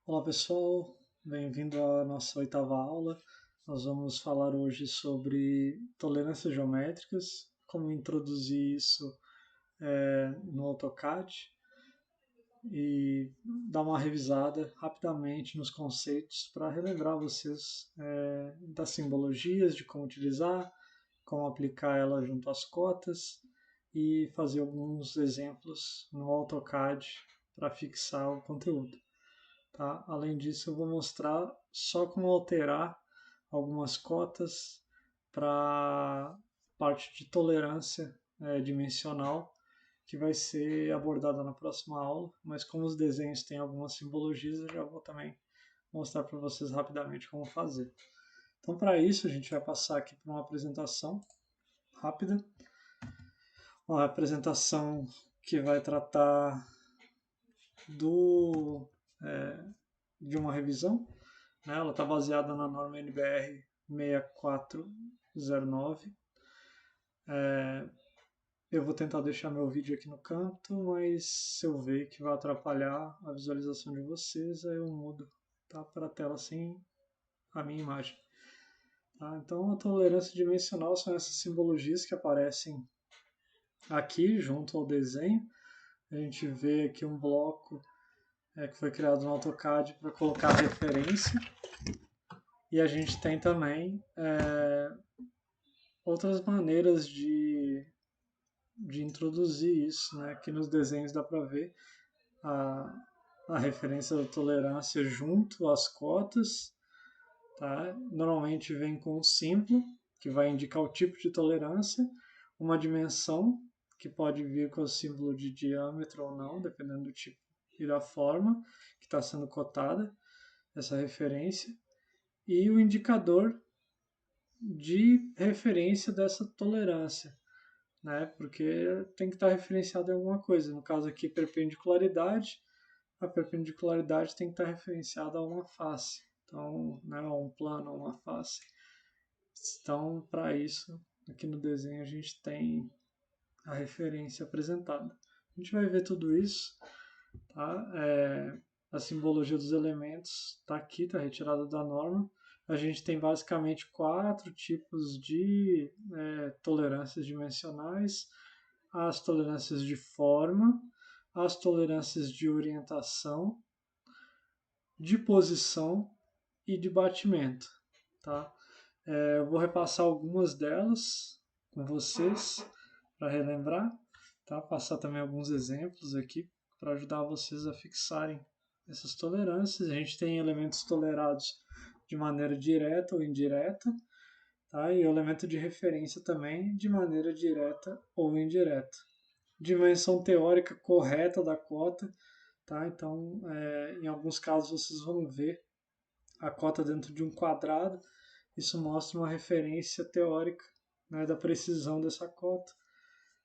Olá pessoal, bem-vindo à nossa oitava aula. Nós vamos falar hoje sobre tolerâncias geométricas, como introduzir isso no AutoCAD e dar uma revisada rapidamente nos conceitos para relembrar vocês das simbologias, de como utilizar, como aplicar ela junto às cotas e fazer alguns exemplos no AutoCAD para fixar o conteúdo. Tá? Além disso, eu vou mostrar só como alterar algumas cotas para parte de tolerância dimensional, que vai ser abordada na próxima aula, mas como os desenhos têm algumas simbologias, eu já vou também mostrar para vocês rapidamente como fazer. Então, para isso, a gente vai passar aqui para uma apresentação rápida, uma apresentação que vai tratar do, é, de uma revisão, né? Ela está baseada na norma NBR 6409. Eu vou tentar deixar meu vídeo aqui no canto, mas se eu ver que vai atrapalhar a visualização de vocês, aí eu mudo, tá, para a tela sem a minha imagem. Tá? Então, a tolerância dimensional são essas simbologias que aparecem aqui junto ao desenho. A gente vê aqui um bloco que foi criado no AutoCAD para colocar referência. E a gente tem também outras maneiras de introduzir isso, né? Aqui nos desenhos dá para ver a, a referência da tolerância junto às cotas, tá? Normalmente vem com um símbolo, que vai indicar o tipo de tolerância, uma dimensão, que pode vir com o símbolo de diâmetro ou não, dependendo do tipo e da forma que está sendo cotada essa referência, e o indicador de referência dessa tolerância, né? Porque tem que estar referenciado em alguma coisa. No caso aqui, perpendicularidade, a perpendicularidade tem que estar referenciada a uma face. Então, né, a um plano, a uma face. Então, para isso, aqui no desenho a gente tem a referência apresentada. A gente vai ver tudo isso, tá? A simbologia dos elementos está aqui, está retirada da norma. A gente tem basicamente quatro tipos de tolerâncias dimensionais: as tolerâncias de forma, as tolerâncias de orientação, de posição e de batimento. Tá? Eu vou repassar algumas delas com vocês para relembrar, tá? Passar também alguns exemplos aqui para ajudar vocês a fixarem essas tolerâncias. A gente tem elementos tolerados de maneira direta ou indireta, tá? E o elemento de referência também de maneira direta ou indireta. Dimensão teórica correta da cota, tá? Então, em alguns casos vocês vão ver a cota dentro de um quadrado. Isso mostra uma referência teórica, né, da precisão dessa cota.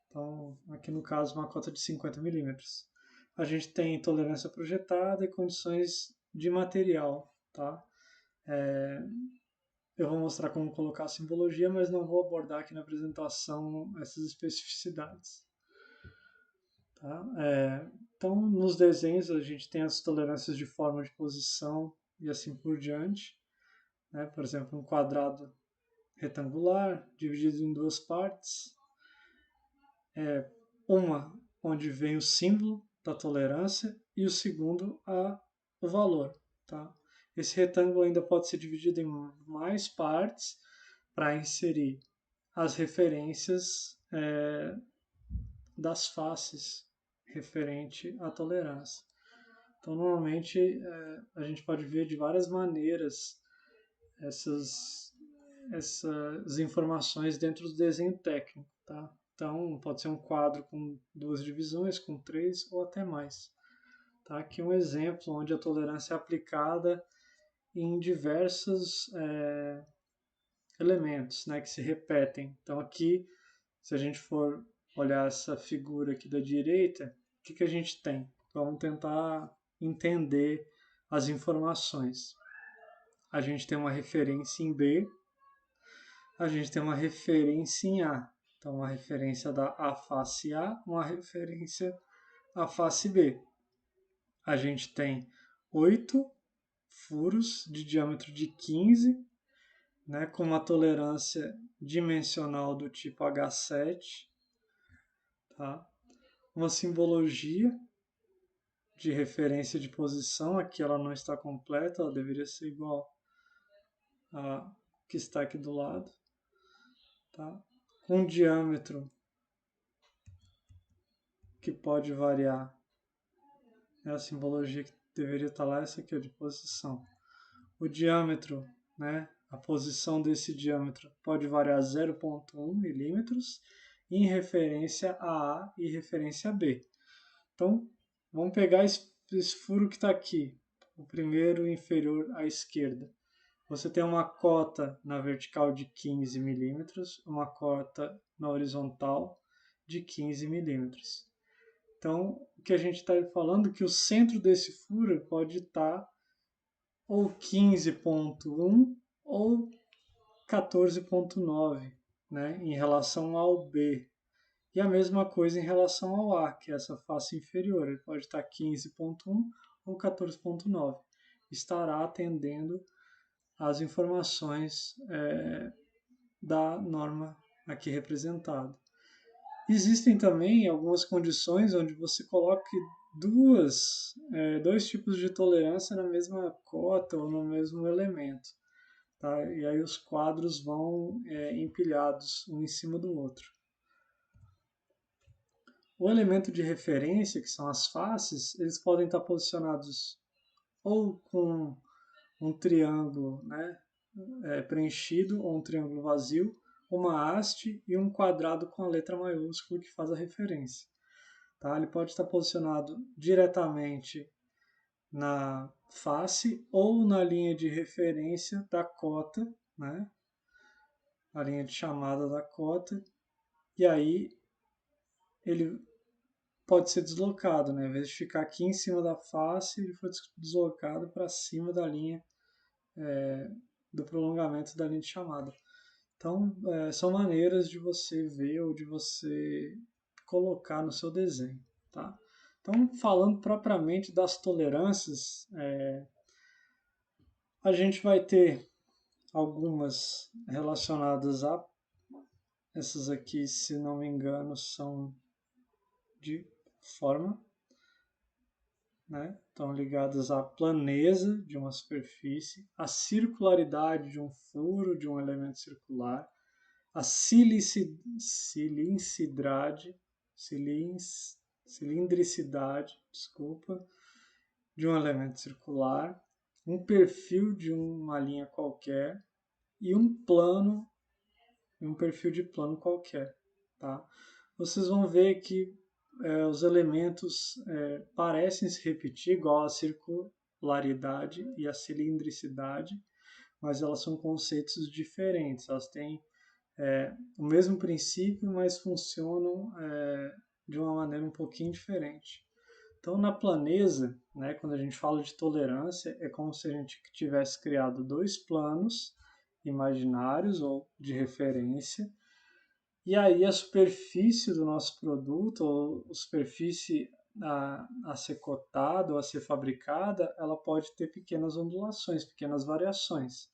Então, aqui no caso, uma cota de 50 milímetros. A gente tem tolerância projetada e condições de material, tá? Eu vou mostrar como colocar a simbologia, mas não vou abordar aqui na apresentação essas especificidades. Tá? Então, nos desenhos, a gente tem as tolerâncias de forma, de posição e assim por diante. Né? Por exemplo, um quadrado retangular, dividido em duas partes. Uma onde vem o símbolo da tolerância e o segundo o valor. Tá? Esse retângulo ainda pode ser dividido em mais partes para inserir as referências das faces referente à tolerância. Então, normalmente, a gente pode ver de várias maneiras essas, essas informações dentro do desenho técnico. Tá? Então, pode ser um quadro com duas divisões, com três ou até mais. Tá? Aqui um exemplo onde a tolerância é aplicada em diversos elementos, né, que se repetem. Então, aqui, se a gente for olhar essa figura aqui da direita, o que a gente tem? Vamos tentar entender as informações. A gente tem uma referência em B, a gente tem uma referência em A. Então, uma referência da A face A, uma referência à face B. A gente tem 8 furos de diâmetro de 15, né, com uma tolerância dimensional do tipo H7, tá? Uma simbologia de referência de posição, aqui ela não está completa, ela deveria ser igual a que está aqui do lado, tá? Com diâmetro que pode variar, é a simbologia que deveria estar lá, essa aqui é de posição. O diâmetro, né, a posição desse diâmetro pode variar 0,1 milímetros em referência a A e referência a B. Então, vamos pegar esse furo que está aqui, o primeiro inferior à esquerda. Você tem uma cota na vertical de 15 milímetros, uma cota na horizontal de 15 milímetros. Então, o que a gente está falando é que o centro desse furo pode estar ou 15,1 ou 14,9, né, em relação ao B. E a mesma coisa em relação ao A, que é essa face inferior. Ele pode estar 15,1 ou 14,9. Estará atendendo às informações da norma aqui representada. Existem também algumas condições onde você coloque dois tipos de tolerância na mesma cota ou no mesmo elemento. Tá? E aí os quadros vão empilhados um em cima do outro. O elemento de referência, que são as faces, eles podem estar posicionados ou com um triângulo, né, preenchido, ou um triângulo vazio, uma haste e um quadrado com a letra maiúscula que faz a referência. Tá? Ele pode estar posicionado diretamente na face ou na linha de referência da cota, né? A linha de chamada da cota, e aí ele pode ser deslocado, né? Em vez de ficar aqui em cima da face, ele foi deslocado para cima da linha do prolongamento da linha de chamada. Então, são maneiras de você ver ou de você colocar no seu desenho, tá? Então, falando propriamente das tolerâncias, a gente vai ter algumas relacionadas a essas aqui, se não me engano, são de forma, né? Estão ligadas à planeza de uma superfície, à circularidade de um furo de um elemento circular, à cilindricidade, desculpa, de um elemento circular, um perfil de uma linha qualquer e um perfil de plano qualquer, tá? Vocês vão ver que os elementos parecem se repetir, igual a circularidade e a cilindricidade, mas elas são conceitos diferentes. Elas têm o mesmo princípio, mas funcionam de uma maneira um pouquinho diferente. Então, na planeza, né, quando a gente fala de tolerância, é como se a gente tivesse criado dois planos imaginários ou de referência, e aí a superfície do nosso produto, ou a superfície a ser cotada ou a ser fabricada, ela pode ter pequenas ondulações, pequenas variações.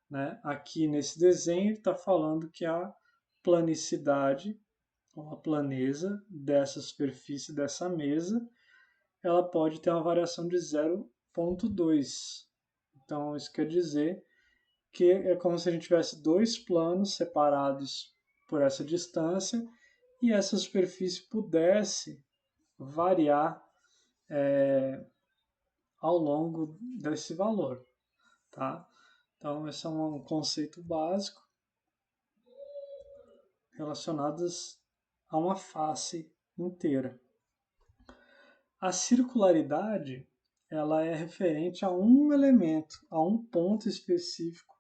Né? Aqui nesse desenho está falando que a planicidade, ou a planeza dessa superfície, dessa mesa, ela pode ter uma variação de 0,2. Então isso quer dizer que é como se a gente tivesse dois planos separados por essa distância e essa superfície pudesse variar ao longo desse valor. Tá? Então, esse é um conceito básico relacionado a uma face inteira. A circularidade ela é referente a um elemento, a um ponto específico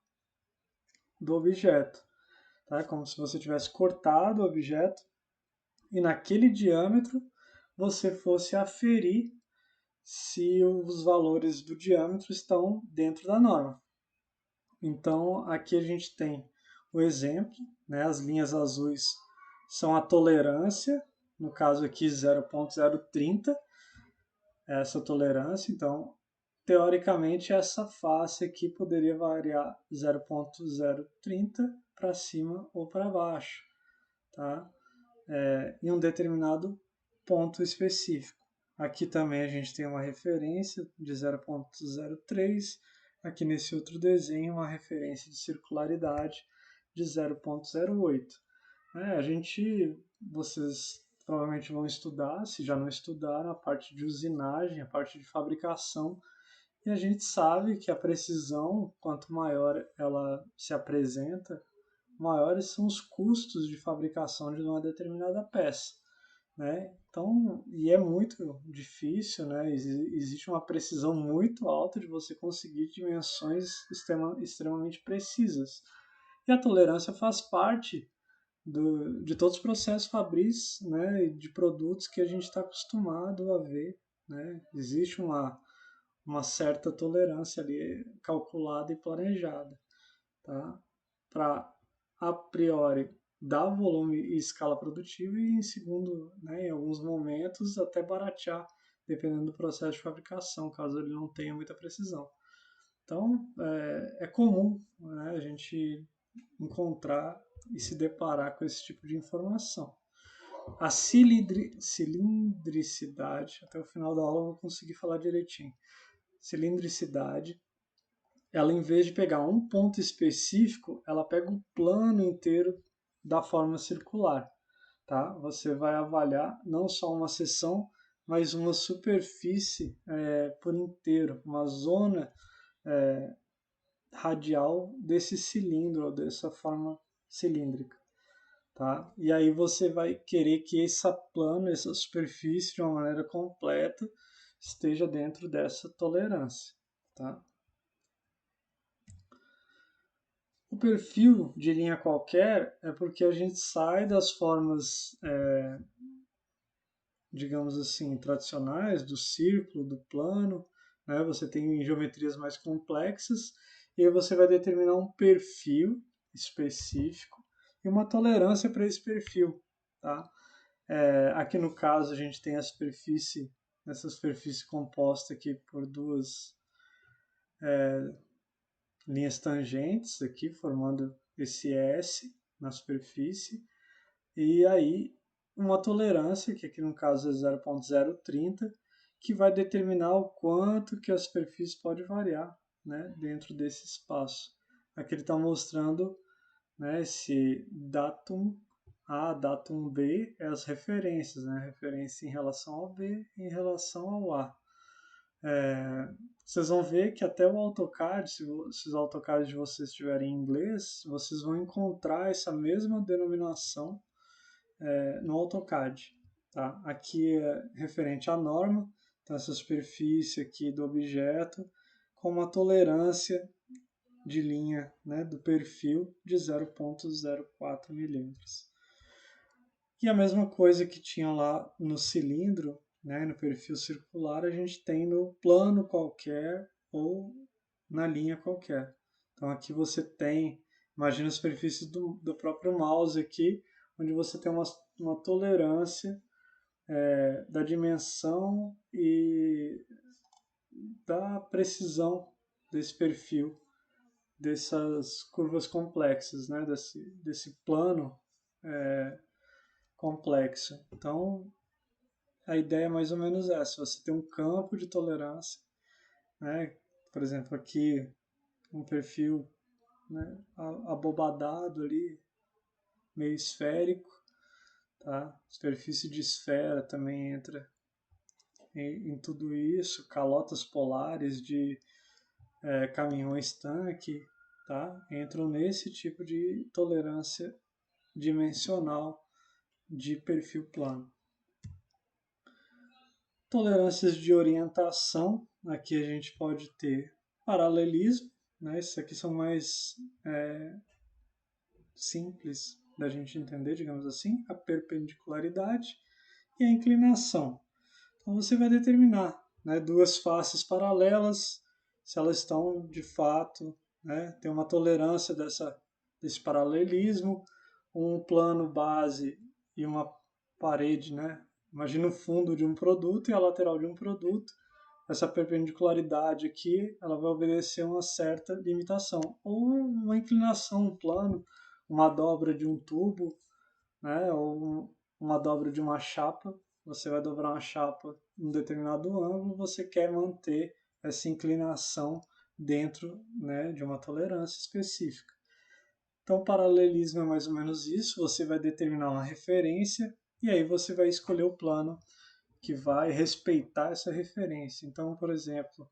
do objeto. Tá? Como se você tivesse cortado o objeto e naquele diâmetro você fosse aferir se os valores do diâmetro estão dentro da norma. Então, aqui a gente tem o exemplo, né? As linhas azuis são a tolerância, no caso aqui 0,030, essa tolerância. Então, teoricamente, essa face aqui poderia variar 0,030 para cima ou para baixo, tá? Em um determinado ponto específico. Aqui também a gente tem uma referência de 0,03, aqui nesse outro desenho uma referência de circularidade de 0,08. Vocês provavelmente vão estudar, se já não estudaram, a parte de usinagem, a parte de fabricação, e a gente sabe que a precisão, quanto maior ela se apresenta, maiores são os custos de fabricação de uma determinada peça, né? Então, e é muito difícil, né? Existe uma precisão muito alta de você conseguir dimensões extremamente precisas. E a tolerância faz parte de todos os processos fabris, né? De produtos que a gente está acostumado a ver, né? Existe uma certa tolerância ali calculada e planejada, tá? Para a priori dar volume e escala produtiva e em segundo, né, em alguns momentos até baratear, dependendo do processo de fabricação, caso ele não tenha muita precisão. Então é comum, né, a gente encontrar e se deparar com esse tipo de informação. A cilindricidade, até o final da aula eu vou conseguir falar direitinho. Cilindricidade, ela, em vez de pegar um ponto específico, ela pega o plano inteiro da forma circular, tá? Você vai avaliar não só uma seção, mas uma superfície por inteiro, uma zona radial desse cilindro, ou dessa forma cilíndrica, tá? E aí você vai querer que essa plano, essa superfície, de uma maneira completa, esteja dentro dessa tolerância, tá? O perfil de linha qualquer é porque a gente sai das formas, digamos assim, tradicionais, do círculo, do plano, né? Você tem geometrias mais complexas e aí você vai determinar um perfil específico e uma tolerância para esse perfil, tá? Aqui no caso a gente tem essa superfície composta aqui por duas linhas tangentes aqui, formando esse S na superfície, e aí uma tolerância, que aqui no caso é 0,030, que vai determinar o quanto que a superfície pode variar, né, dentro desse espaço. Aqui ele está mostrando, né, esse datum A, datum B, é as referências, né, referência em relação ao B e em relação ao A. Vocês vão ver que até o AutoCAD, se os AutoCAD de vocês estiverem em inglês, vocês vão encontrar essa mesma denominação no AutoCAD. Tá? Aqui é referente à norma, então essa superfície aqui do objeto, com uma tolerância de linha, né, do perfil de 0,04 milímetros. E a mesma coisa que tinha lá no cilindro, né, no perfil circular, a gente tem no plano qualquer ou na linha qualquer. Então aqui você tem, imagina a superfície do próprio mouse aqui, onde você tem uma tolerância da dimensão e da precisão desse perfil, dessas curvas complexas, né, desse plano complexo. Então, a ideia é mais ou menos essa: você tem um campo de tolerância, né? Por exemplo, aqui um perfil, né, abobadado ali, meio esférico, tá? Superfície de esfera também entra em tudo isso, calotas polares de caminhões tanque, tá? Entram nesse tipo de tolerância dimensional de perfil plano. Tolerâncias de orientação, aqui a gente pode ter paralelismo, né? Esses aqui são mais simples da gente entender, digamos assim, a perpendicularidade e a inclinação. Então você vai determinar, né, duas faces paralelas, se elas estão de fato, né, tem uma tolerância desse paralelismo, um plano base e uma parede, né? Imagina o fundo de um produto e a lateral de um produto, essa perpendicularidade aqui, ela vai obedecer uma certa limitação, ou uma inclinação, um plano, uma dobra de um tubo, né, ou uma dobra de uma chapa. Você vai dobrar uma chapa em um determinado ângulo, você quer manter essa inclinação dentro, né, de uma tolerância específica. Então, o paralelismo é mais ou menos isso. Você vai determinar uma referência e aí você vai escolher o plano que vai respeitar essa referência. Então, por exemplo,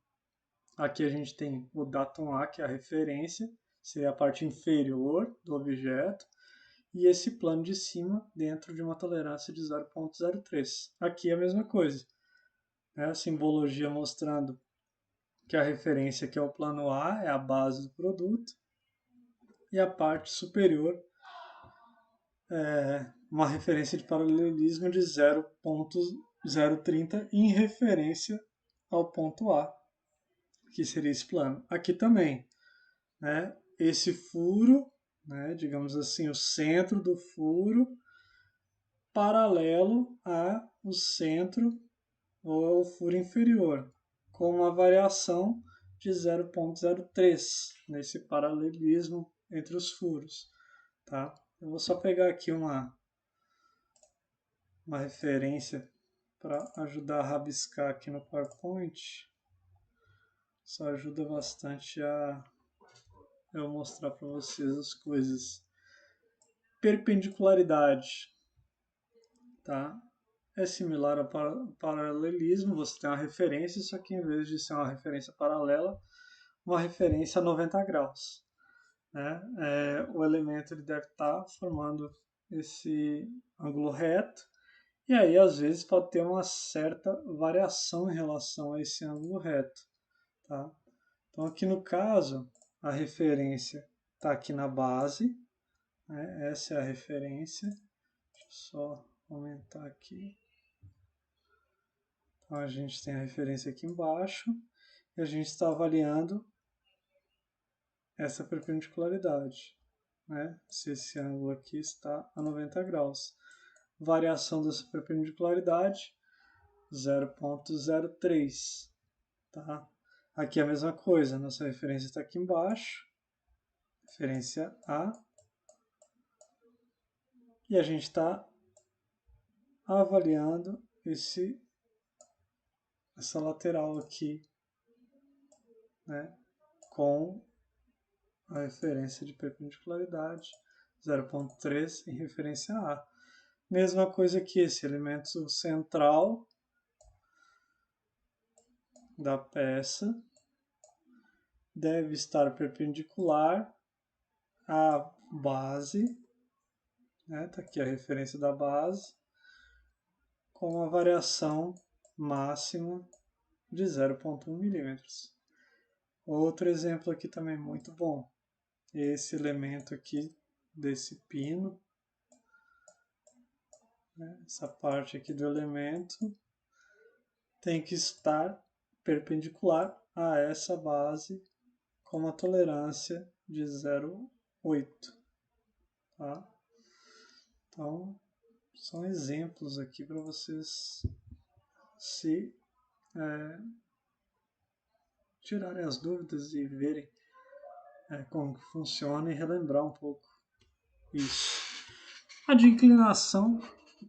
aqui a gente tem o datum A, que é a referência, seria a parte inferior do objeto, e esse plano de cima dentro de uma tolerância de 0,03. Aqui é a mesma coisa, né? A simbologia mostrando que a referência, que é o plano A, é a base do produto, e a parte superior é uma referência de paralelismo de 0,030 em referência ao ponto A, que seria esse plano. Aqui também, né, esse furo, né, digamos assim, o centro do furo paralelo ao centro ou ao furo inferior, com uma variação de 0,03 nesse paralelismo entre os furos. Tá? Eu vou só pegar aqui uma referência para ajudar a rabiscar aqui no PowerPoint. Isso ajuda bastante a eu mostrar para vocês as coisas. Perpendicularidade, tá? É similar ao paralelismo, você tem uma referência, só que em vez de ser uma referência paralela, uma referência a 90 graus. Né? O elemento ele deve estar formando esse ângulo reto, e aí às vezes pode ter uma certa variação em relação a esse ângulo reto. Tá? Então aqui no caso, a referência está aqui na base, né? Essa é a referência. Deixa eu só aumentar aqui. Então a gente tem a referência aqui embaixo e a gente está avaliando essa perpendicularidade, né? Se esse ângulo aqui está a 90 graus. Variação dessa perpendicularidade, 0,03. Tá? Aqui é a mesma coisa, nossa referência está aqui embaixo, referência A, e a gente está avaliando essa lateral aqui, né, com a referência de perpendicularidade 0,3 em referência a A. Mesma coisa que esse elemento central da peça deve estar perpendicular à base, né? Tá aqui a referência da base, com uma variação máxima de 0,1 milímetros. Outro exemplo aqui também muito bom, esse elemento aqui desse pino, né? Essa parte aqui do elemento tem que estar perpendicular a essa base com uma tolerância de 0,8. Tá? Então, são exemplos aqui para vocês se tirarem as dúvidas e verem como que funciona e relembrar um pouco isso. A de inclinação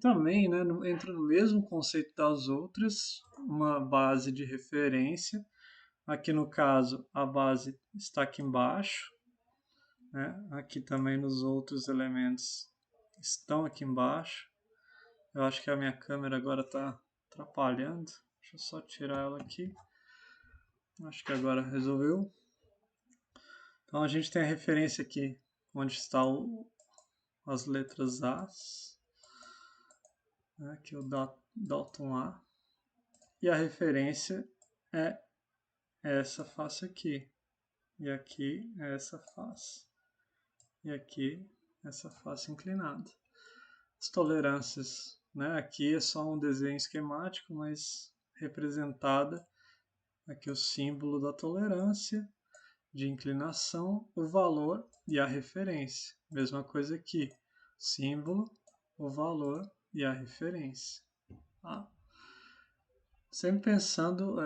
também, né, entra no mesmo conceito das outras, uma base de referência. Aqui no caso, a base está aqui embaixo, né? Aqui também nos outros elementos estão aqui embaixo. Eu acho que a minha câmera agora está atrapalhando. Deixa eu só tirar ela aqui. Acho que agora resolveu. Então a gente tem a referência aqui, onde está as letras A. Aqui o Dalton A. E a referência é essa face aqui. E aqui é essa face. E aqui essa face inclinada. As tolerâncias, né? Aqui é só um desenho esquemático, mas representada aqui o símbolo da tolerância, de inclinação, o valor e a referência. Mesma coisa aqui, símbolo, o valor e a referência. Tá? Sempre pensando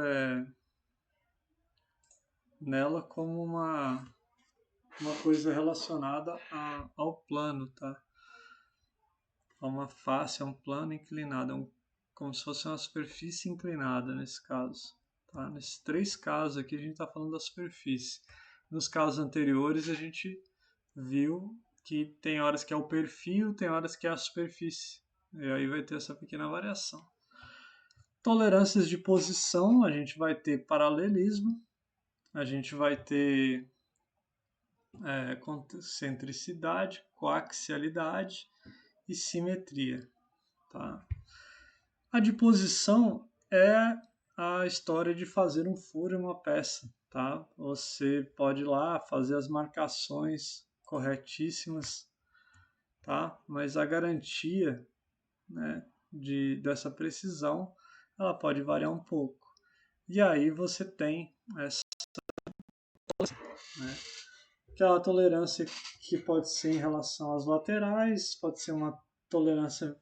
nela como uma coisa relacionada ao plano, tá? A uma face, a um plano inclinado, como se fosse uma superfície inclinada nesse caso. Tá? Nesses três casos aqui a gente está falando da superfície. Nos casos anteriores a gente viu que tem horas que é o perfil, tem horas que é a superfície. E aí vai ter essa pequena variação. Tolerâncias de posição, a gente vai ter paralelismo, a gente vai ter concentricidade, coaxialidade e simetria. Tá? A de posição é a história de fazer um furo em uma peça. Tá? Você pode ir lá fazer as marcações corretíssimas, tá? Mas a garantia, né, dessa precisão ela pode variar um pouco. E aí você tem essa, né, aquela tolerância que pode ser em relação às laterais, pode ser uma tolerância,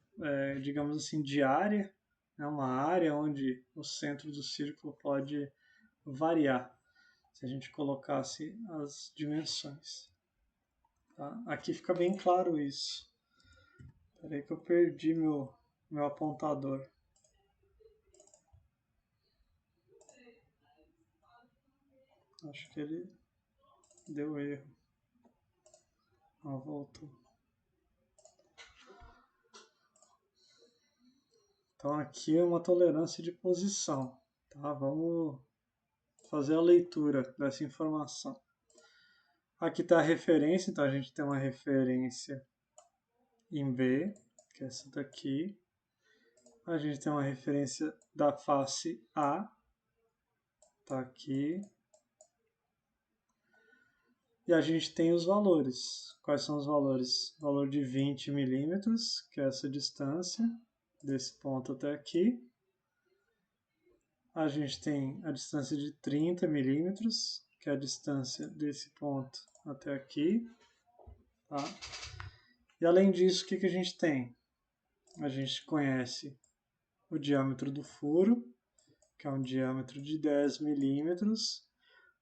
digamos assim, diária, né, uma área onde o centro do círculo pode variar, se a gente colocasse as dimensões. Tá? Aqui fica bem claro isso. Espera aí que eu perdi meu apontador. Acho que ele deu erro. Voltou. Então aqui é uma tolerância de posição. Tá? Vamos fazer a leitura dessa informação. Aqui está a referência, então a gente tem uma referência em B, que é essa daqui. A gente tem uma referência da face A, tá aqui. E a gente tem os valores. Quais são os valores? O valor de 20 milímetros, que é essa distância, desse ponto até aqui. A gente tem a distância de 30 milímetros, que é a distância desse ponto até aqui. Tá? E além disso, o que a gente tem? A gente conhece o diâmetro do furo, que é um diâmetro de 10 milímetros,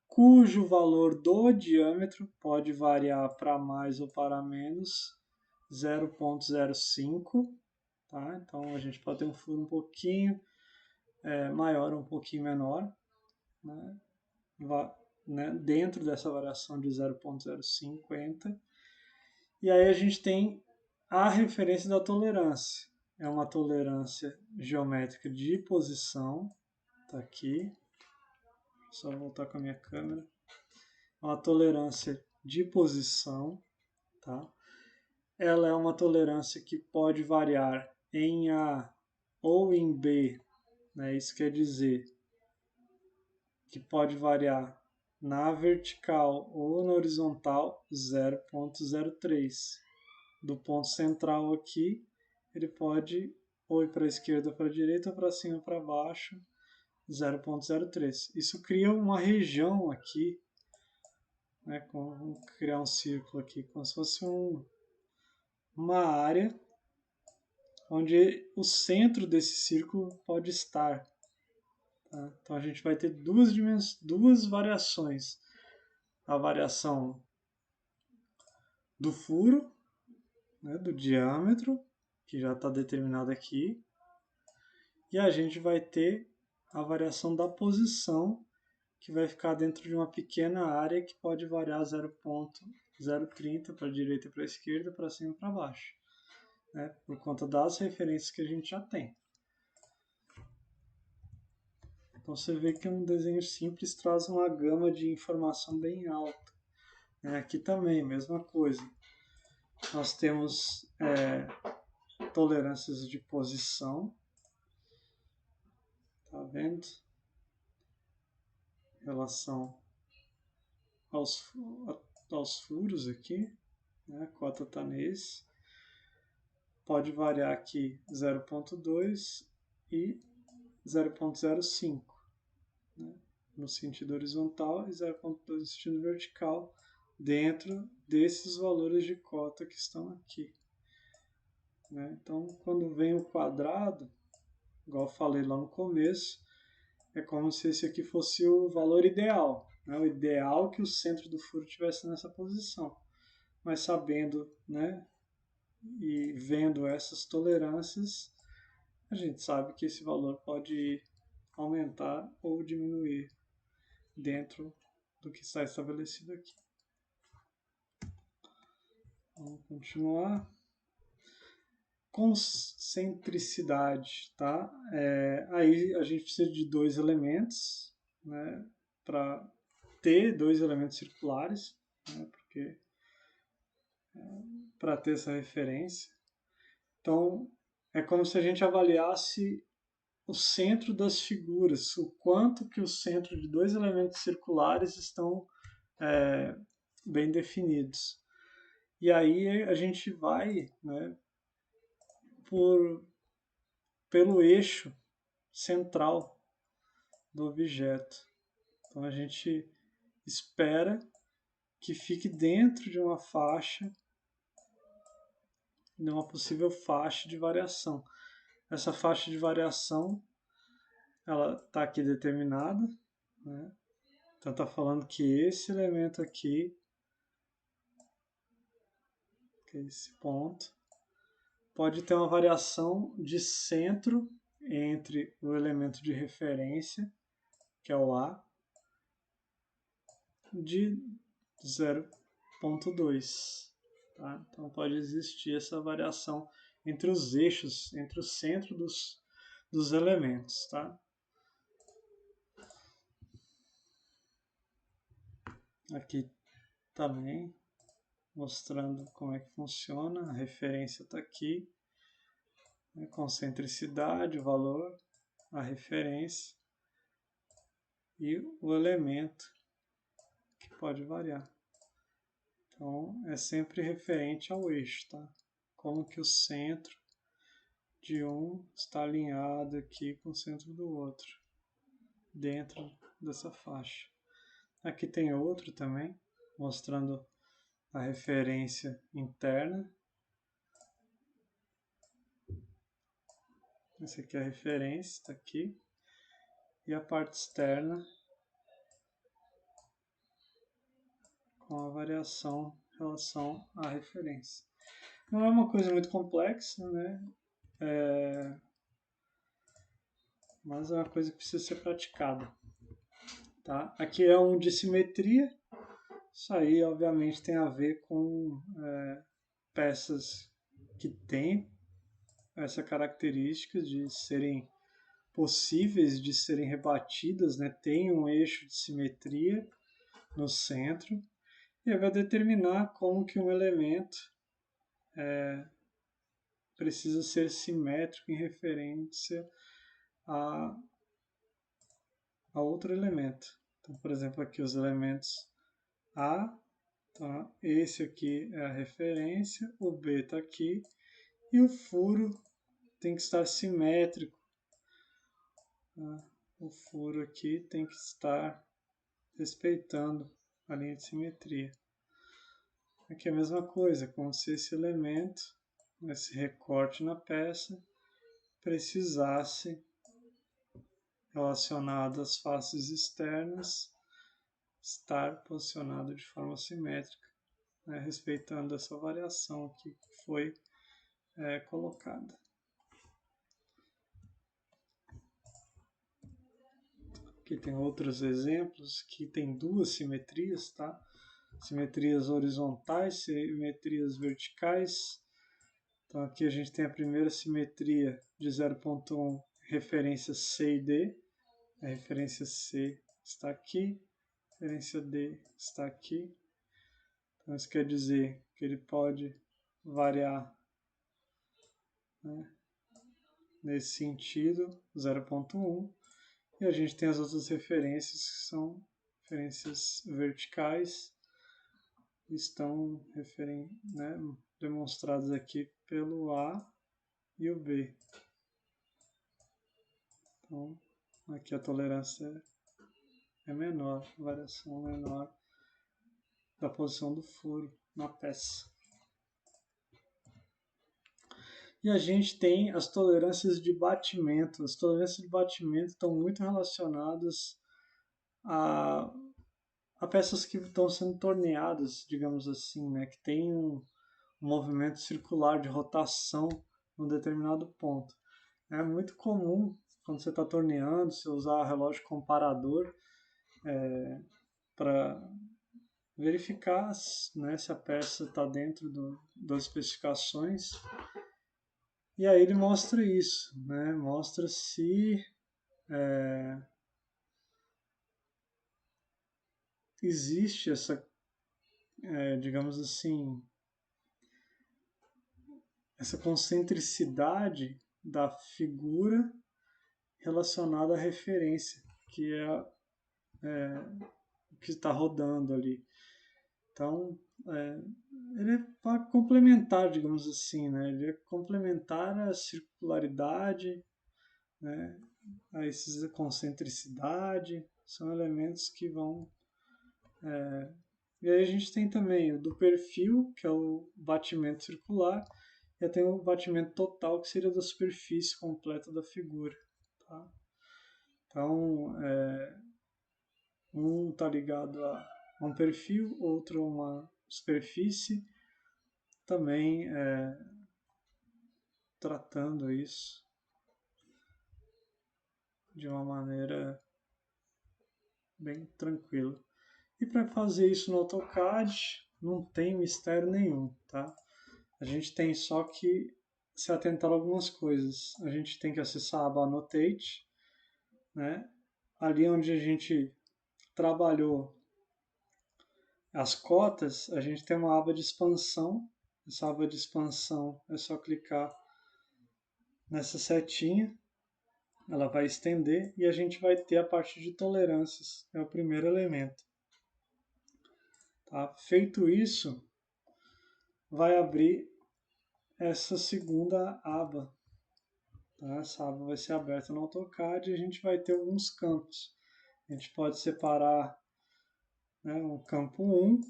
cujo valor do diâmetro pode variar para mais ou para menos 0,05. Tá? Então a gente pode ter um furo um pouquinho maior ou um pouquinho menor, né? Dentro dessa variação de 0,050. E aí a gente tem a referência da tolerância. É uma tolerância geométrica de posição, tá aqui. Só voltar com a minha câmera. É uma tolerância de posição, tá? Ela é uma tolerância que pode variar em A ou em B, né? Isso quer dizer que pode variar na vertical ou na horizontal 0,03. Do ponto central aqui, ele pode ou ir para a esquerda ou para a direita, ou para cima ou para baixo, 0,03. Isso cria uma região aqui, né? Vamos criar um círculo aqui, como se fosse uma área onde o centro desse círculo pode estar. Tá? Então a gente vai ter duas variações. A variação do furo, né, do diâmetro, que já está determinado aqui, e a gente vai ter a variação da posição, que vai ficar dentro de uma pequena área que pode variar 0,030 para a direita e para a esquerda, para cima e para baixo, né, por conta das referências que a gente já tem. Então você vê que um desenho simples traz uma gama de informação bem alta. Aqui também, mesma coisa. Nós temos tolerâncias de posição, tá vendo? Em relação aos furos aqui, né? A cota está nesse. Pode variar aqui 0,2 e 0,05, né? No sentido horizontal e 0,2 no sentido vertical, dentro desses valores de cota que estão aqui. Né? Então, quando vem o quadrado, igual eu falei lá no começo, é como se esse aqui fosse o valor ideal. né? O ideal é que o centro do furo estivesse nessa posição. Mas sabendo, né, e vendo essas tolerâncias, a gente sabe que esse valor pode aumentar ou diminuir dentro do que está estabelecido aqui. Vamos continuar. Concentricidade, tá? Aí a gente precisa de dois elementos, né, para ter dois elementos circulares, né, porque para ter essa referência. Então, é como se a gente avaliasse o centro das figuras, o quanto que o centro de dois elementos circulares estão bem definidos. E aí a gente vai, né, pelo eixo central do objeto. Então a gente espera que fique dentro de uma faixa, de uma possível faixa de variação. Essa faixa de variação, ela está aqui determinada, né? Então está falando que esse elemento aqui, que é esse ponto, pode ter uma variação de centro entre o elemento de referência, que é o A, de 0,2. Tá? Então pode existir essa variação entre os eixos, entre o centro dos elementos. Tá? Aqui também mostrando como é que funciona, a referência está aqui, né? Concentricidade, o valor, a referência e o elemento que pode variar. Então é sempre referente ao eixo, tá? Como que o centro de um está alinhado aqui com o centro do outro, dentro dessa faixa. Aqui tem outro também, mostrando a referência interna. Essa aqui é a referência, está aqui. E a parte externa com a variação em relação à referência. Não é uma coisa muito complexa, né? Mas é uma coisa que precisa ser praticada. Tá? Aqui é um de simetria. Isso aí, obviamente, tem a ver com peças que têm essa característica de serem possíveis de serem rebatidas, né? Tem um eixo de simetria no centro e vai determinar como que um elemento precisa ser simétrico em referência a outro elemento. Então, por exemplo, aqui os elementos A, tá? Esse aqui é a referência, o B está aqui, e o furo tem que estar simétrico. Tá? O furo aqui tem que estar respeitando a linha de simetria. Aqui é a mesma coisa, como se esse elemento, esse recorte na peça, precisasse, relacionado às faces externas, estar posicionado de forma simétrica, né, respeitando essa variação aqui que foi colocada. Aqui tem outros exemplos que tem duas simetrias, tá? Simetrias horizontais, simetrias verticais. Então aqui a gente tem a primeira simetria de 0,1, referência C e D. A referência C está aqui, a referência D está aqui. Então isso quer dizer que ele pode variar, né, nesse sentido, 0,1. E a gente tem as outras referências que são referências verticais, estão né, demonstradas aqui pelo A e o B. Então, aqui a tolerância é menor, a variação é menor da posição do furo na peça. E a gente tem as tolerâncias de batimento. As tolerâncias de batimento estão muito relacionadas a há peças que estão sendo torneadas, digamos assim, né, que tem um movimento circular de rotação num determinado ponto. É muito comum, quando você está torneando, você usar relógio comparador para verificar, né, se a peça está dentro das especificações. E aí ele mostra isso, né? Mostra se existe essa, digamos assim, essa concentricidade da figura relacionada à referência, que é o que está rodando ali. Então, ele é para complementar, digamos assim, né? Ele é complementar a circularidade, né? A essa concentricidade, são elementos que vão. E aí a gente tem também o do perfil, que é o batimento circular, e tem o batimento total, que seria da superfície completa da figura. Tá? Então, um está ligado a um perfil, outro a uma superfície, também tratando isso de uma maneira bem tranquila. E para fazer isso no AutoCAD não tem mistério nenhum, tá? A gente tem só que se atentar a algumas coisas. A gente tem que acessar a aba Annotate, né? Ali onde a gente trabalhou as cotas, a gente tem uma aba de expansão. Essa aba de expansão é só clicar nessa setinha, ela vai estender e a gente vai ter a parte de tolerâncias, é o primeiro elemento. Tá? Feito isso, vai abrir essa segunda aba. Tá? Essa aba vai ser aberta no AutoCAD e a gente vai ter alguns campos. A gente pode separar, né, um campo 1,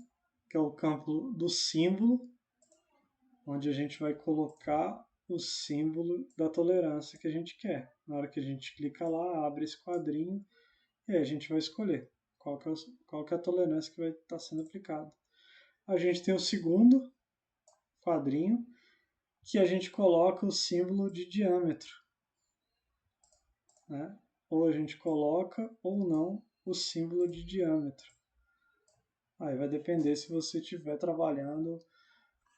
que é o campo do símbolo, onde a gente vai colocar o símbolo da tolerância que a gente quer. Na hora que a gente clica lá, abre esse quadrinho e aí a gente vai escolher qual que é a tolerância que vai estar sendo aplicada. A gente tem o segundo quadrinho, que a gente coloca o símbolo de diâmetro, né? Ou a gente coloca ou não o símbolo de diâmetro. Aí vai depender se você estiver trabalhando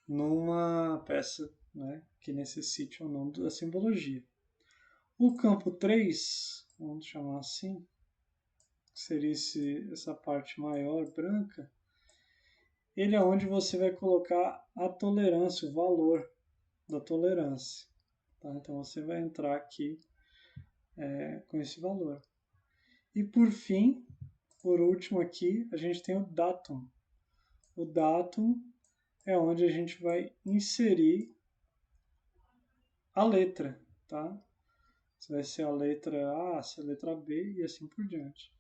numa peça, né, que necessite ou não da simbologia. O campo 3, vamos chamar assim, que seria essa parte maior branca, ele é onde você vai colocar a tolerância, o valor da tolerância. Tá? Então você vai entrar aqui com esse valor. E por fim, por último aqui, a gente tem o datum. O datum é onde a gente vai inserir a letra, tá? Se vai ser a letra A, se a letra B e assim por diante.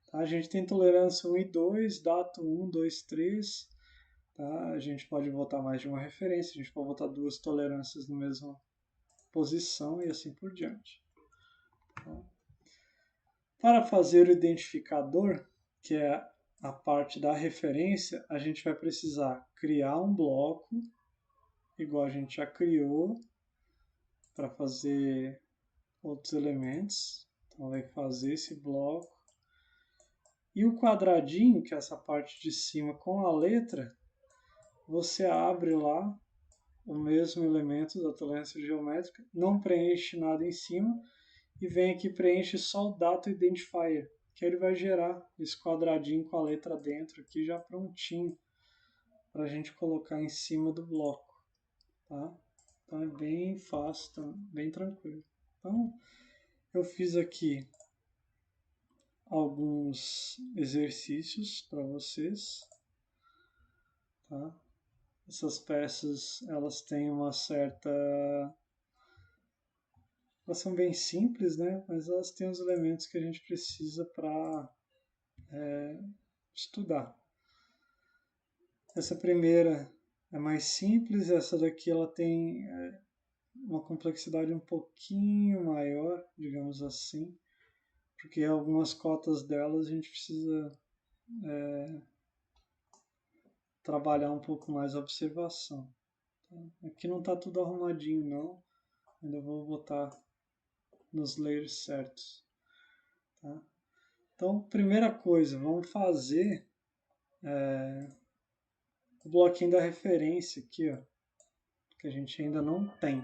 Tá? A gente tem tolerância 1 e 2, datum 1, 2, 3. Tá? A gente pode botar mais de uma referência, a gente pode botar duas tolerâncias na mesma posição e assim por diante. Tá? Para fazer o identificador, que é a parte da referência, a gente vai precisar criar um bloco, igual a gente já criou, para fazer outros elementos. Então, vai fazer esse bloco. E o quadradinho, que é essa parte de cima com a letra, você abre lá o mesmo elemento da tolerância geométrica, não preenche nada em cima e vem aqui preenche só o Data Identifier, que ele vai gerar esse quadradinho com a letra dentro aqui já prontinho para a gente colocar em cima do bloco. Tá? Então é bem fácil, tá? Bem tranquilo. Então eu fiz aqui alguns exercícios para vocês. Tá? Essas peças elas têm uma certa. Elas são bem simples, né? Mas elas têm os elementos que a gente precisa para estudar. Essa primeira é mais simples, essa daqui ela tem uma complexidade um pouquinho maior, digamos assim, porque algumas cotas delas a gente precisa trabalhar um pouco mais a observação. Tá? Aqui não está tudo arrumadinho não, ainda vou botar nos layers certos. Tá? Então, primeira coisa, vamos fazer o bloquinho da referência aqui, ó, que a gente ainda não tem.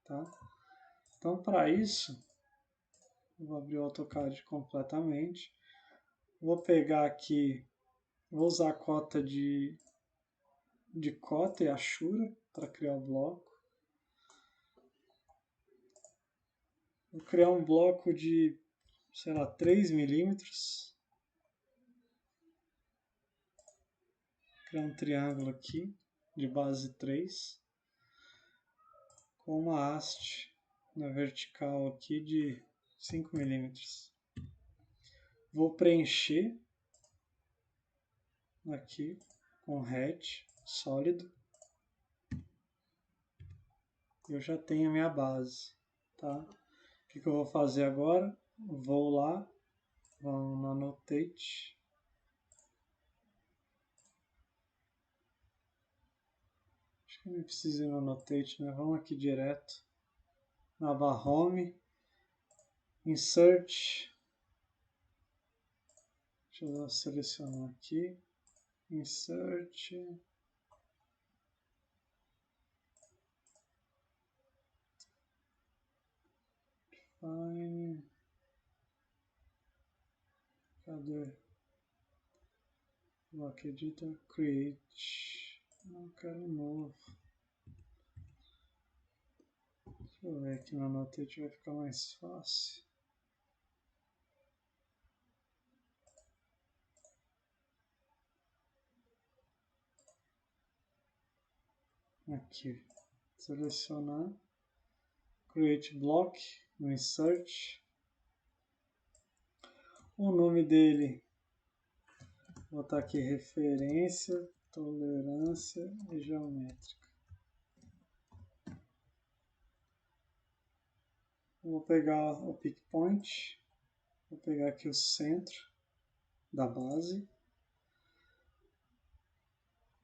Tá? Então, para isso, eu vou abrir o AutoCAD completamente. Vou pegar aqui, vou usar a cota de cota e Ashura para criar o bloco. Vou criar um bloco de, sei lá, 3 milímetros. Criar um triângulo aqui, de base 3. Com uma haste na vertical aqui de 5 milímetros. Vou preencher aqui com hatch sólido. Eu já tenho a minha base, tá? O que eu vou fazer agora? Vou lá, vamos no Annotate. Acho que não precisa ir no Annotate, né? Vamos aqui direto. Na barra Home, Insert. Deixa eu selecionar aqui. Insert. Fine. Cadê? Block Editor, Create. Não quero um novo. Deixa eu ver aqui no Annotate, vai ficar mais fácil. Aqui, selecionar, Create Block, no Insert. O nome dele, vou botar aqui referência, tolerância e geométrica. Vou pegar o pick point, vou pegar aqui o centro da base.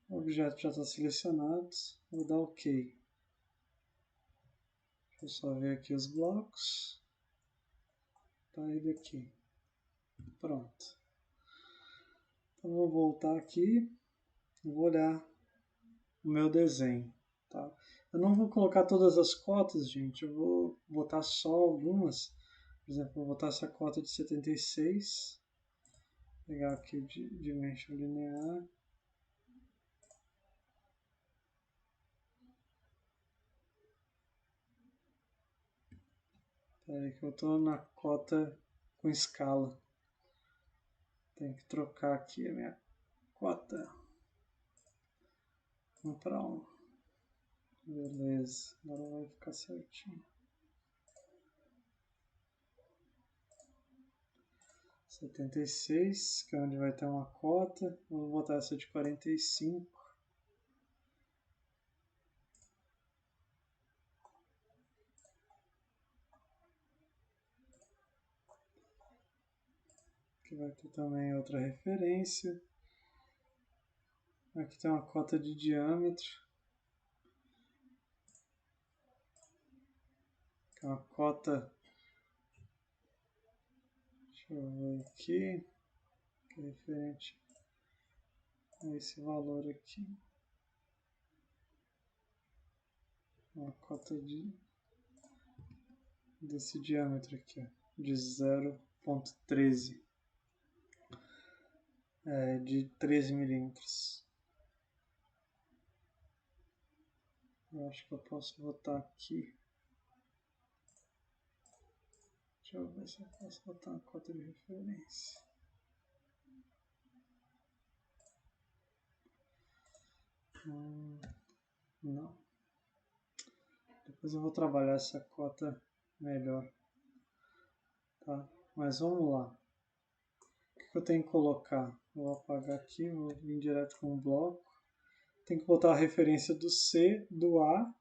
O objeto já está selecionado, vou dar OK. Deixa eu só ver aqui os blocos. Tá ele aqui. Pronto. Então vou voltar aqui e vou olhar o meu desenho. Tá? Eu não vou colocar todas as cotas, gente. Eu vou botar só algumas. Por exemplo, vou botar essa cota de 76. Pegar aqui o Dimension linear. Peraí que eu estou na cota com escala. Tem que trocar aqui a minha cota. 1 para 1. Beleza, agora vai ficar certinho. 76, que é onde vai ter uma cota. Vou botar essa de 45. Aqui vai ter também outra referência. Aqui tem uma cota de diâmetro. Aqui é uma cota. Deixa eu ver aqui. Que é referente a esse valor aqui. Uma cota desse diâmetro aqui, ó, de 0,13. De 13 milímetros. Eu acho que eu posso botar aqui. Deixa eu ver se eu posso botar uma cota de referência. Não. Depois eu vou trabalhar essa cota melhor. Tá? Mas vamos lá. O que eu tenho que colocar? Vou apagar aqui, vou vir direto com o bloco. Tem que botar a referência do C, do A.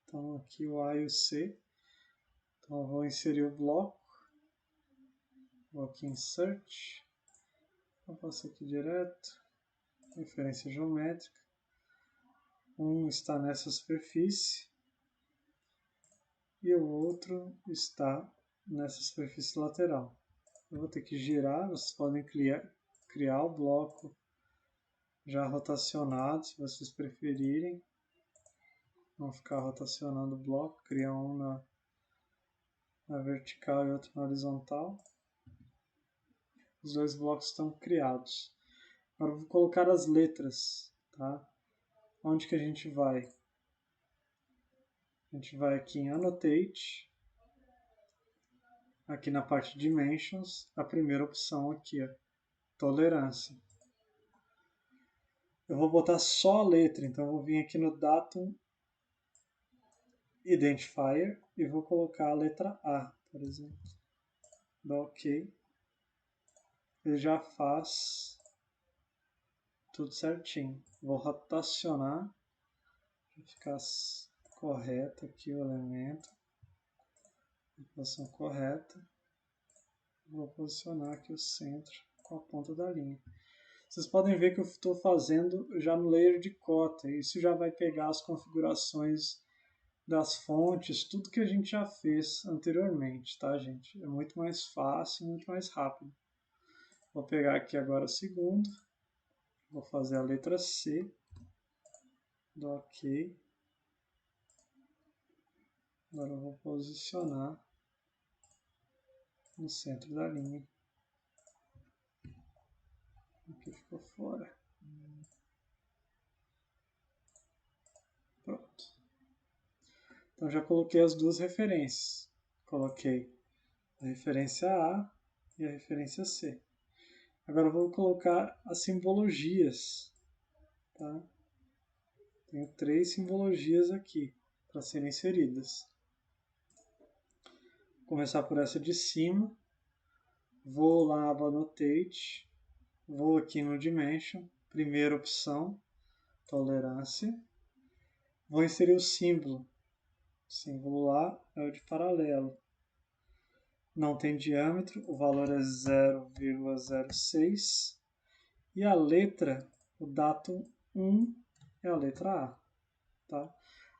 Então aqui o A e o C. Então eu vou inserir o bloco. Vou aqui em Insert. Vou passar aqui direto. referência geométrica. Um está nessa superfície e o outro está nessa superfície lateral. Eu vou ter que girar, vocês podem criar o bloco já rotacionado, se vocês preferirem. Não ficar rotacionando o bloco, criar um na vertical e outro na horizontal. Os dois blocos estão criados. Agora eu vou colocar as letras, tá? Onde que a gente vai? A gente vai aqui em Annotate, aqui na parte Dimensions, a primeira opção aqui, ó, tolerância. Eu vou botar só a letra, então eu vou vir aqui no Datum Identifier e vou colocar a letra A, por exemplo. Dá OK. Ele já faz tudo certinho. Vou rotacionar para ficar correto aqui o elemento. Posição correta. Vou posicionar aqui o centro com a ponta da linha. Vocês podem ver que eu estou fazendo já no layer de cota. Isso já vai pegar as configurações das fontes, tudo que a gente já fez anteriormente, tá, gente? É muito mais fácil, muito mais rápido. Vou pegar aqui agora o segundo. Vou fazer a letra C. Dou OK. Agora eu vou posicionar no centro da linha. Aqui ficou fora. Pronto. Então já coloquei as duas referências. Coloquei a referência A e a referência C. Agora eu vou colocar as simbologias. Tá? Tenho 3 simbologias aqui para serem inseridas. Vou começar por essa de cima. Vou lá na aba Annotate. Vou aqui no Dimension. Primeira opção, tolerância. Vou inserir o símbolo. O símbolo lá é o de paralelo. Não tem diâmetro, o valor é 0,06. E a letra, o datum 1 é a letra A. Tá?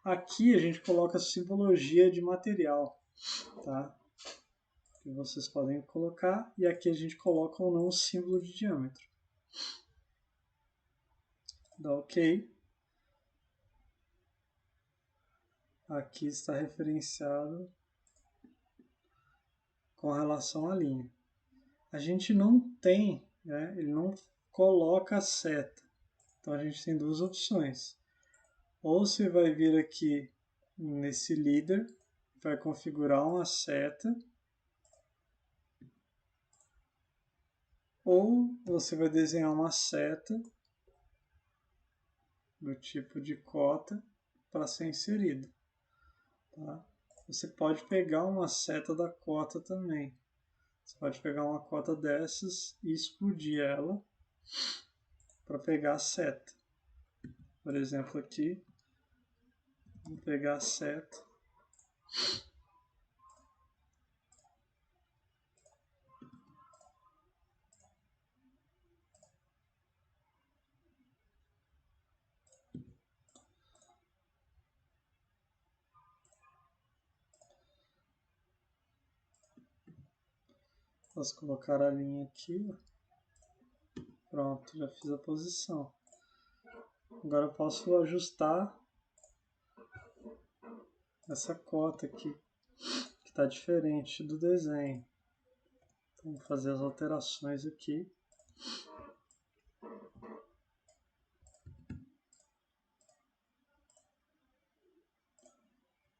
Aqui a gente coloca a simbologia de material. Tá? Que vocês podem colocar. E aqui a gente coloca ou não o símbolo de diâmetro. Dá OK. Aqui está referenciado com relação à linha. A gente não tem, né, ele não coloca a seta. Então a gente tem duas opções. Ou você vai vir aqui nesse líder, vai configurar uma seta, ou você vai desenhar uma seta do tipo de cota para ser inserida. Tá? Você pode pegar uma seta da cota também. Você pode pegar uma cota dessas e explodir ela para pegar a seta. Por exemplo, aqui, vou pegar a seta. Posso colocar a linha aqui. Pronto, já fiz a posição. Agora eu posso ajustar essa cota aqui, que está diferente do desenho. Então, vou fazer as alterações aqui.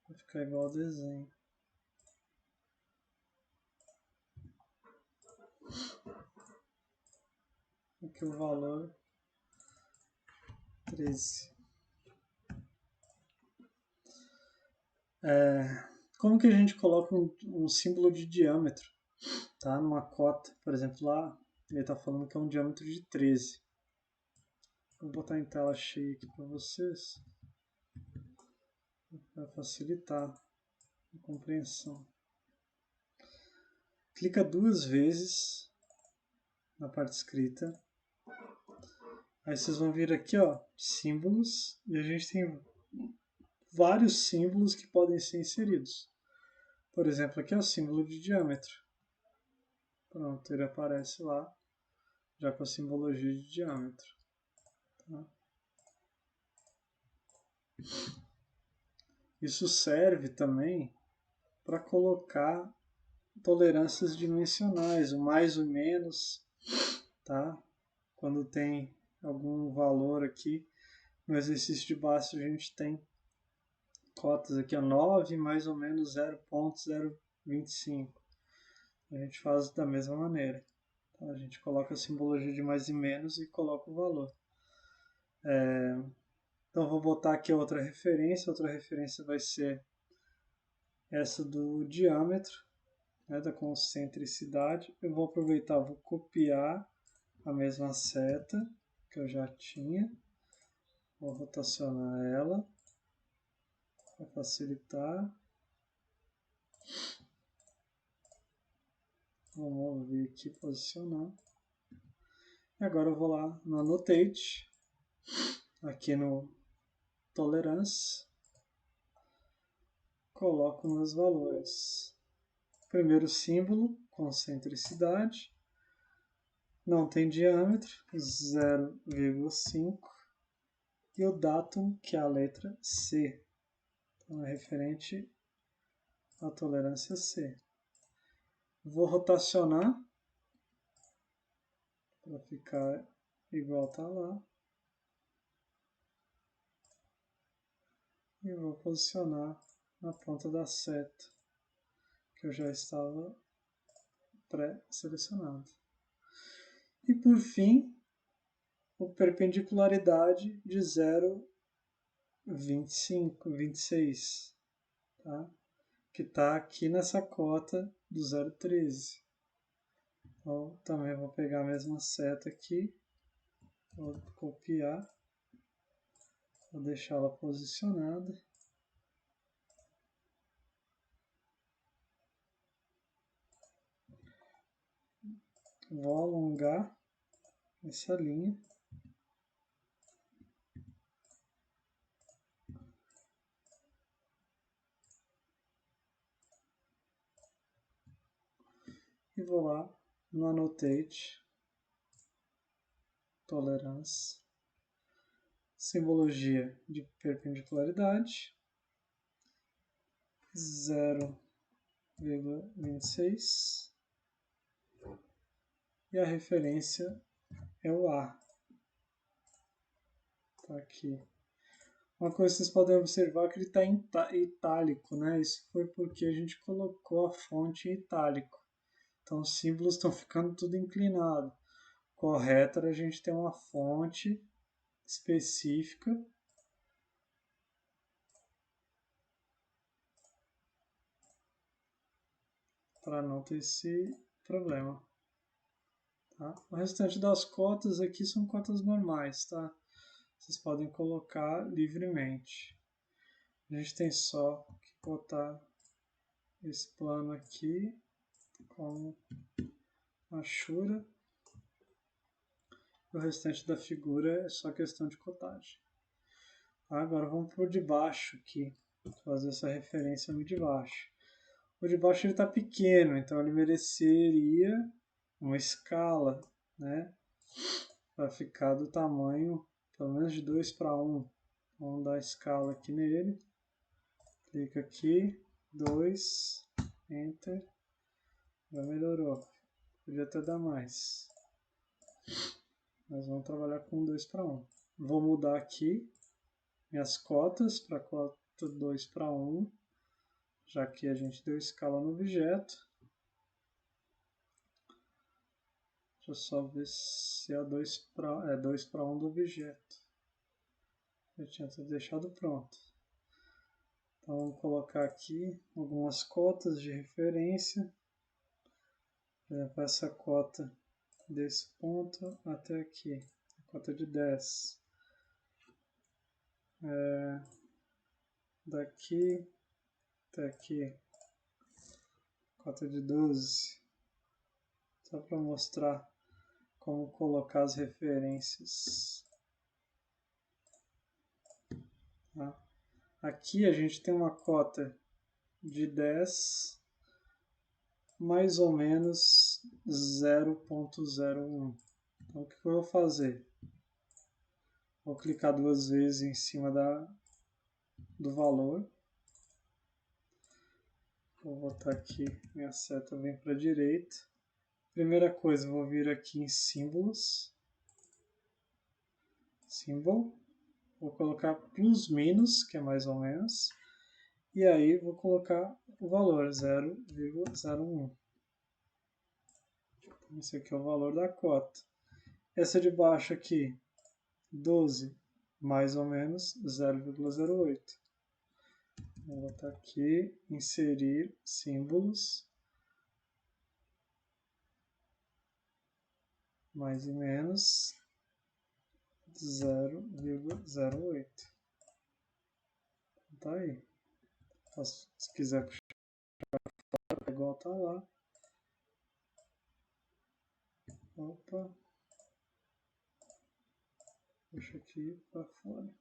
Vai ficar igual ao desenho. Aqui o valor 13. Como que a gente coloca um símbolo de diâmetro, tá? Numa cota, por exemplo, lá ele está falando que é um diâmetro de 13. Vou botar em tela cheia aqui para vocês, para facilitar a compreensão. Clica 2 vezes na parte escrita. Aí vocês vão vir aqui, ó, símbolos, e a gente tem vários símbolos que podem ser inseridos. Por exemplo, aqui é o símbolo de diâmetro. Pronto, ele aparece lá, já com a simbologia de diâmetro. Tá? Isso serve também para colocar tolerâncias dimensionais, o mais ou menos, tá? Quando tem algum valor aqui, no exercício de Bhaskara a gente tem cotas aqui, ó, 9 mais ou menos 0,025. A gente faz da mesma maneira. Tá? A gente coloca a simbologia de mais e menos e coloca o valor. Então vou botar aqui outra referência vai ser essa do diâmetro, né, da concentricidade. Eu vou aproveitar, vou copiar a mesma seta que eu já tinha, vou rotacionar ela para facilitar. Vou mover aqui, posicionar. E agora eu vou lá no Annotate, aqui no Tolerance, coloco meus valores. Primeiro símbolo, concentricidade, não tem diâmetro, 0,5, e o datum, que é a letra C. Então é referente à tolerância C. Vou rotacionar para ficar igual tá lá. E vou posicionar na ponta da seta, que eu já estava pré-selecionado. E por fim, a perpendicularidade de 0,25, 26, tá? Que está aqui nessa cota do 0,13. Então, também vou pegar a mesma seta aqui, vou copiar, vou deixá-la posicionada. Vou alongar essa linha. E vou lá no Annotate, Tolerance, simbologia de perpendicularidade, 0,26, e a referência é o A. Tá aqui. Uma coisa que vocês podem observar é que ele está em itálico, né? Isso foi porque a gente colocou a fonte em itálico. Então os símbolos estão ficando tudo inclinado. Correto era a gente ter uma fonte específica para não ter esse problema. Tá? O restante das cotas aqui são cotas normais, tá? Vocês podem colocar livremente. A gente tem só que botar esse plano aqui como achura. O restante da figura é só questão de cotagem. Agora vamos para o de baixo aqui, fazer essa referência no de baixo. O de baixo está pequeno, então ele mereceria uma escala, né? Para ficar do tamanho pelo menos de 2:1. Vamos dar a escala aqui nele. Clica aqui, 2, Enter. Já melhorou. Podia até dar mais. Mas vamos trabalhar com 2:1. Vou mudar aqui minhas cotas para cota 2:1, já que a gente deu escala no objeto. Deixa eu só ver se é 2:1 do objeto. Eu tinha deixado pronto. Então vamos colocar aqui algumas cotas de referência. Por exemplo, essa cota desse ponto até aqui, a cota de 10. Daqui até aqui, cota de 12. Só para mostrar como colocar as referências. Tá? Aqui a gente tem uma cota de 10 mais ou menos 0,01. Então o que eu vou fazer? Vou clicar duas vezes em cima do valor. Vou botar aqui, minha seta vem para a direita. Primeira coisa, vou vir aqui em símbolos. Symbol. Vou colocar plus minus, que é mais ou menos. E aí vou colocar o valor 0,01. Esse aqui é o valor da cota. Essa de baixo aqui, 12, mais ou menos 0,08. Vou botar aqui, inserir símbolos, mais e menos 0,08. Tá aí. Se quiser puxar, igual tá lá. Opa. Puxa aqui para fora.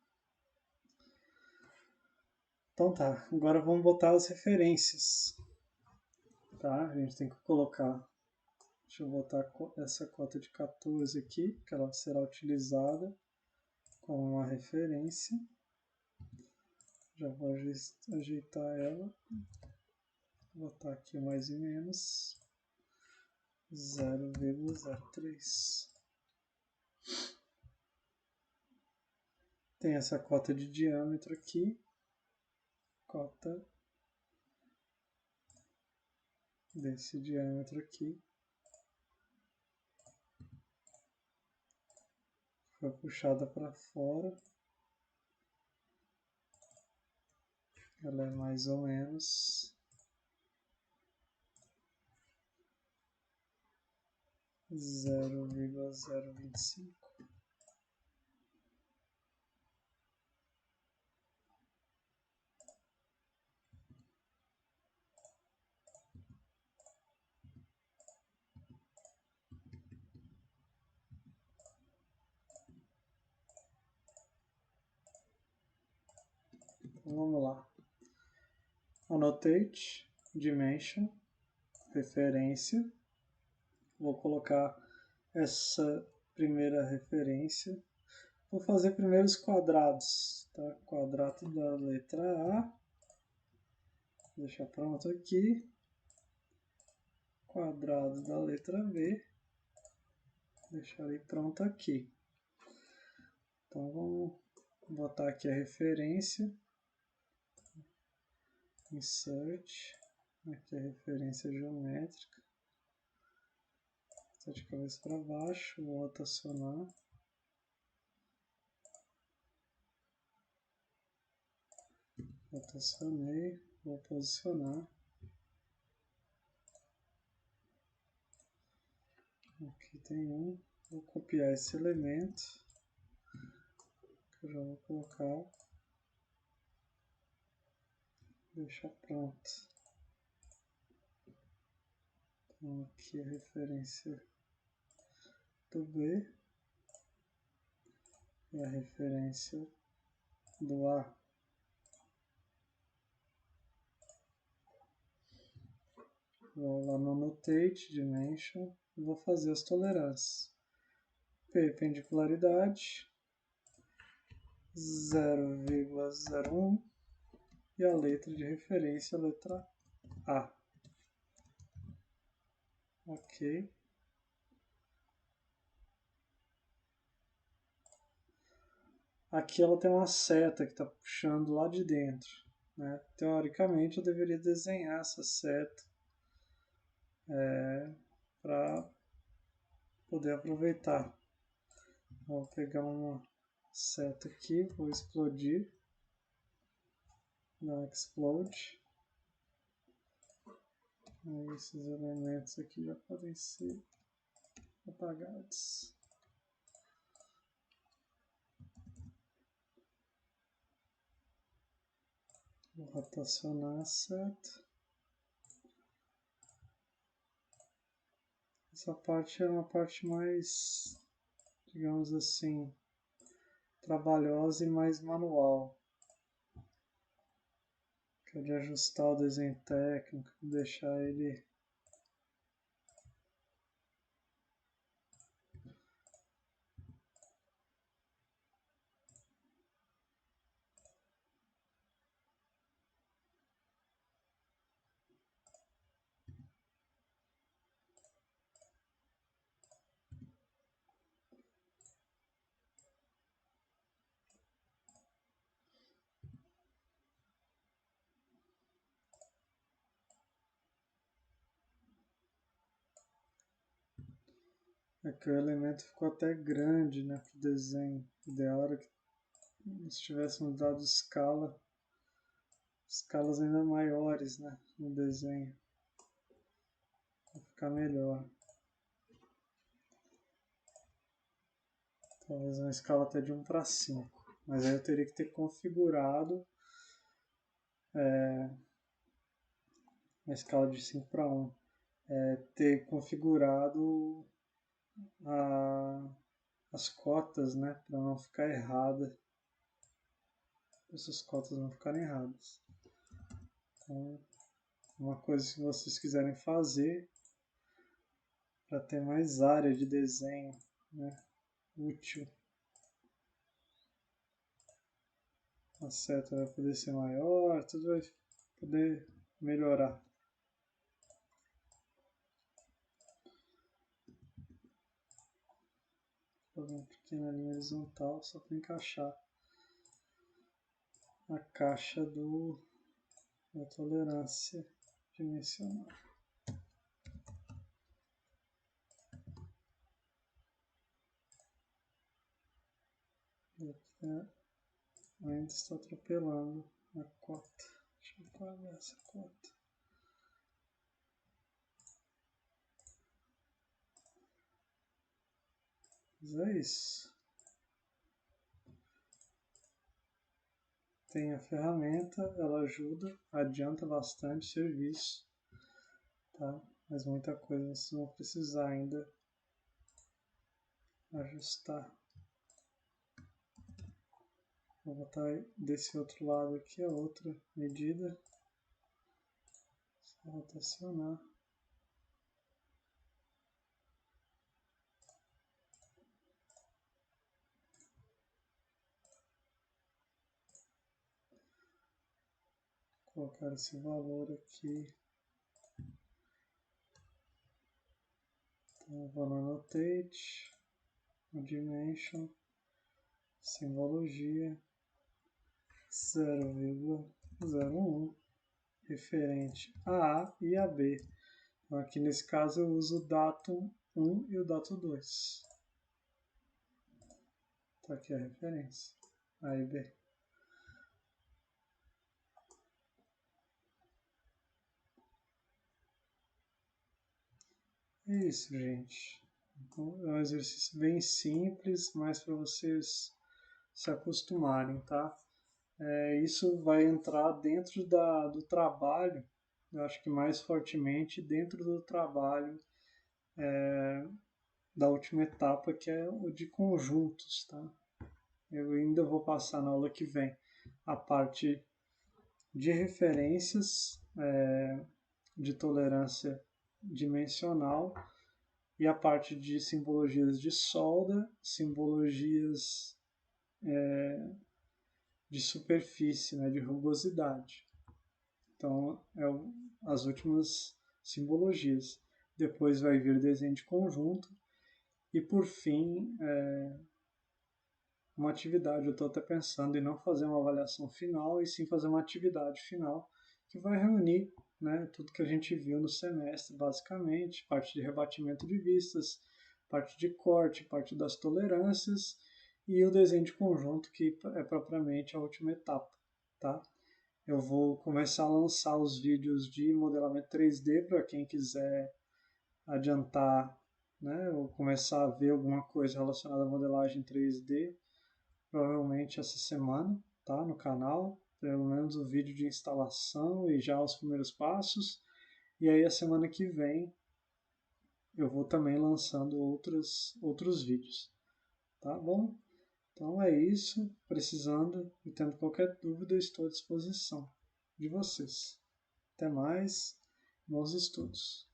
Então tá, agora vamos botar as referências. Tá, a gente tem que colocar. Deixa eu botar essa cota de 14 aqui, que ela será utilizada como uma referência. Já vou ajeitar ela. Vou botar aqui mais e menos 0,03. Tem essa cota de diâmetro aqui. Cota desse diâmetro aqui. Foi puxada para fora. Ela é mais ou menos 0,025. Então vamos lá. Annotate, dimension, referência. Vou colocar essa primeira referência. Vou fazer primeiro os quadrados. Tá? Quadrado da letra A. Vou deixar pronto aqui. Quadrado da letra B. Deixar ele pronto aqui. Então vamos botar aqui a referência. Insert. Aqui a referência geométrica. Está de cabeça para baixo. Vou rotacionar. Rotacionei. Vou posicionar. Aqui tem um. Vou copiar esse elemento. Que eu já vou colocar. Deixar pronto. Então aqui a referência do B e a referência do A. Vou lá no Annotate, Dimension, e vou fazer as tolerâncias. Perpendicularidade 0,01 e a letra de referência, a letra A. Ok. Aqui ela tem uma seta que está puxando lá de dentro. Né? Teoricamente eu deveria desenhar essa seta para poder aproveitar. Vou pegar uma seta aqui, vou explodir. Não explode. Aí esses elementos aqui já podem ser apagados. Vou rotacionar a seta. Essa parte é uma parte mais, digamos assim, trabalhosa e mais manual. Pode ajustar o desenho técnico, deixar ele é que o elemento ficou até grande, né, para o desenho. O ideal era que se tivéssemos dado escalas ainda maiores, né, no desenho, para ficar melhor. Talvez uma escala até de 1 para 5. Mas aí eu teria que ter configurado uma escala de 5 para 1. Ter configurado as cotas, né, para não ficar errada. Essas cotas não ficarem erradas. Então, uma coisa que vocês quiserem fazer para ter mais área de desenho, né, útil. A seta vai poder ser maior, tudo vai poder melhorar. Vou fazer uma pequena linha horizontal só para encaixar a caixa da tolerância dimensional. Ainda está atropelando a cota. Deixa eu apagar essa cota. Mas é isso. Tem a ferramenta, ela ajuda, adianta bastante o serviço, tá? Mas muita coisa vocês vão precisar ainda ajustar. Vou botar desse outro lado aqui a outra medida. Só rotacionar. Colocar esse valor aqui. Então, vou no Annotate, no Dimension, simbologia, 0,01, referente a A e a B. Então, aqui nesse caso eu uso o datum 1 e o datum 2. Tá aqui a referência, A e B. É isso, gente. Então, é um exercício bem simples, mas para vocês se acostumarem, tá? Isso vai entrar dentro do trabalho, eu acho que mais fortemente dentro do trabalho da última etapa, que é o de conjuntos, tá? Eu ainda vou passar na aula que vem a parte de referências de tolerância dimensional e a parte de simbologias de solda, simbologias de superfície, né, de rugosidade. Então, as últimas simbologias. Depois vai vir desenho de conjunto e, por fim, uma atividade. Eu estou até pensando em não fazer uma avaliação final e sim fazer uma atividade final que vai reunir, né, tudo que a gente viu no semestre, basicamente, parte de rebatimento de vistas, parte de corte, parte das tolerâncias e o desenho de conjunto, que é propriamente a última etapa, tá? Eu vou começar a lançar os vídeos de modelamento 3D para quem quiser adiantar, né, ou começar a ver alguma coisa relacionada à modelagem 3D, provavelmente essa semana, tá, no canal, pelo menos o vídeo de instalação e já os primeiros passos. E aí a semana que vem eu vou também lançando outros vídeos, tá bom? Então é isso, precisando e tendo qualquer dúvida, estou à disposição. de vocês. Até mais, bons estudos.